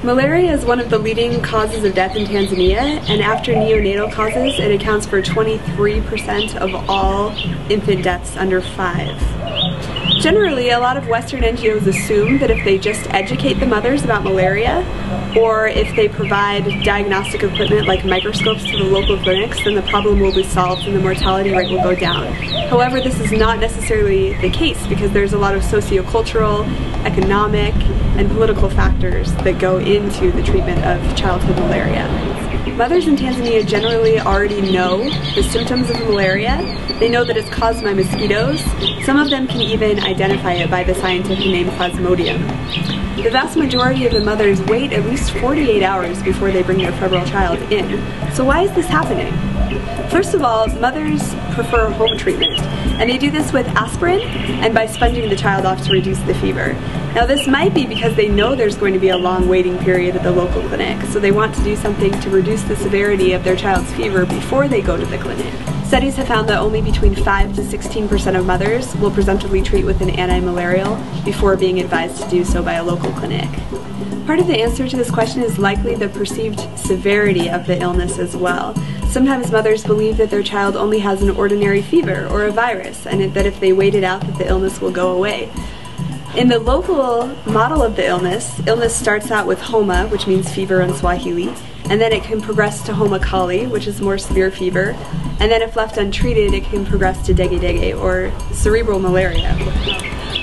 Malaria is one of the leading causes of death in Tanzania, and after neonatal causes, it accounts for 23% of all infant deaths under 5. Generally, a lot of Western NGOs assume that if they just educate the mothers about malaria, or if they provide diagnostic equipment like microscopes to the local clinics, then the problem will be solved and the mortality rate will go down. However, this is not necessarily the case because there's a lot of sociocultural, economic, and political factors that go into the treatment of childhood malaria. Mothers in Tanzania generally already know the symptoms of malaria. They know that it's caused by mosquitoes. Some of them can even identify it by the scientific name Plasmodium. The vast majority of the mothers wait at least 48 hours before they bring their febrile child in. So why is this happening? First of all, mothers prefer home treatment, and they do this with aspirin and by sponging the child off to reduce the fever. Now this might be because they know there's going to be a long waiting period at the local clinic, so they want to do something to reduce the severity of their child's fever before they go to the clinic. Studies have found that only between 5 to 16% of mothers will presumptively treat with an anti-malarial before being advised to do so by a local clinic. Part of the answer to this question is likely the perceived severity of the illness as well. Sometimes mothers believe that their child only has an ordinary fever or a virus, and that if they wait it out that the illness will go away. In the local model of the illness starts out with homa, which means fever in Swahili, and then it can progress to homa kali, which is more severe fever, and then if left untreated it can progress to dege-dege, or cerebral malaria.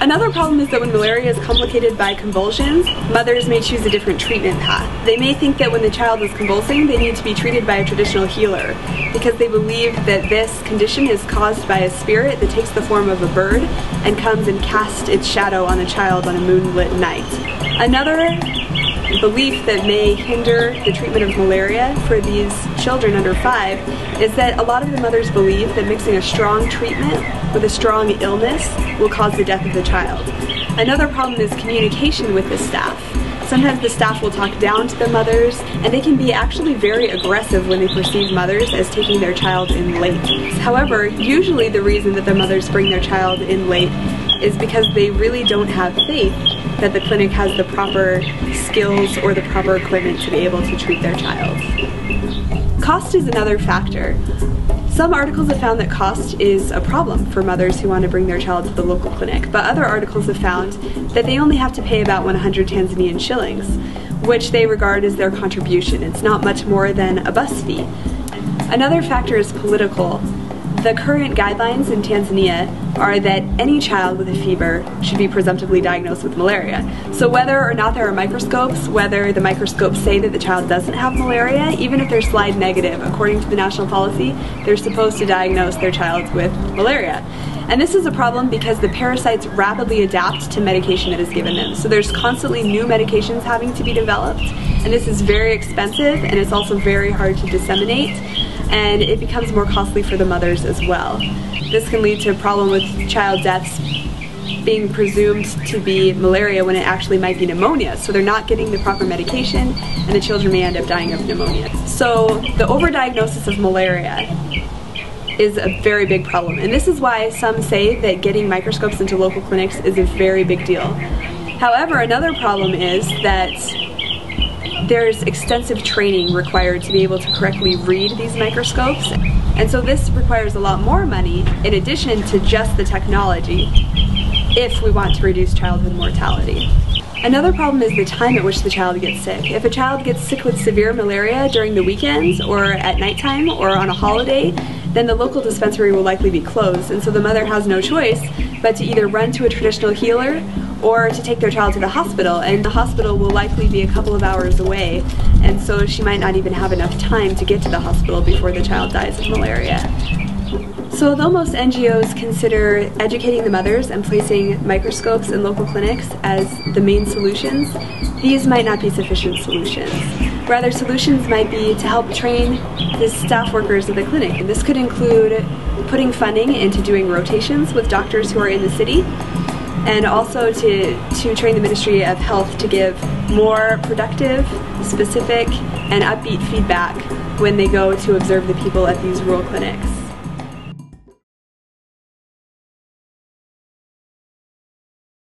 Another problem is that when malaria is complicated by convulsions, mothers may choose a different treatment path. They may think that when the child is convulsing, they need to be treated by a traditional healer, because they believe that this condition is caused by a spirit that takes the form of a bird and comes and casts its shadow on a child on a moonlit night. Another belief that may hinder the treatment of malaria for these children under 5 is that a lot of the mothers believe that mixing a strong treatment with a strong illness will cause the death of the child. Another problem is communication with the staff. Sometimes the staff will talk down to the mothers, and they can be actually very aggressive when they perceive mothers as taking their child in late. However, usually the reason that the mothers bring their child in late is because they really don't have faith that the clinic has the proper skills or the proper equipment to be able to treat their child. Cost is another factor. Some articles have found that cost is a problem for mothers who want to bring their child to the local clinic, but other articles have found that they only have to pay about 100 Tanzanian shillings, which they regard as their contribution. It's not much more than a bus fee. Another factor is political. The current guidelines in Tanzania are that any child with a fever should be presumptively diagnosed with malaria. So whether or not there are microscopes, whether the microscopes say that the child doesn't have malaria, even if they're slide negative, according to the national policy, they're supposed to diagnose their child with malaria. And this is a problem because the parasites rapidly adapt to medication that is given them. So there's constantly new medications having to be developed, and this is very expensive, and it's also very hard to disseminate, and it becomes more costly for the mothers as well. This can lead to a problem with child deaths being presumed to be malaria when it actually might be pneumonia. So they're not getting the proper medication, and the children may end up dying of pneumonia. So the overdiagnosis of malaria is a very big problem, and this is why some say that getting microscopes into local clinics is a very big deal. However, another problem is that there's extensive training required to be able to correctly read these microscopes, and so this requires a lot more money in addition to just the technology if we want to reduce childhood mortality. Another problem is the time at which the child gets sick. If a child gets sick with severe malaria during the weekends or at nighttime or on a holiday, then the local dispensary will likely be closed, and so the mother has no choice but to either run to a traditional healer or to take their child to the hospital, and the hospital will likely be a couple of hours away, and so she might not even have enough time to get to the hospital before the child dies of malaria. So although most NGOs consider educating the mothers and placing microscopes in local clinics as the main solutions, these might not be sufficient solutions. Rather, solutions might be to help train the staff workers at the clinic. And this could include putting funding into doing rotations with doctors who are in the city, and also to train the Ministry of Health to give more productive, specific, and upbeat feedback when they go to observe the people at these rural clinics.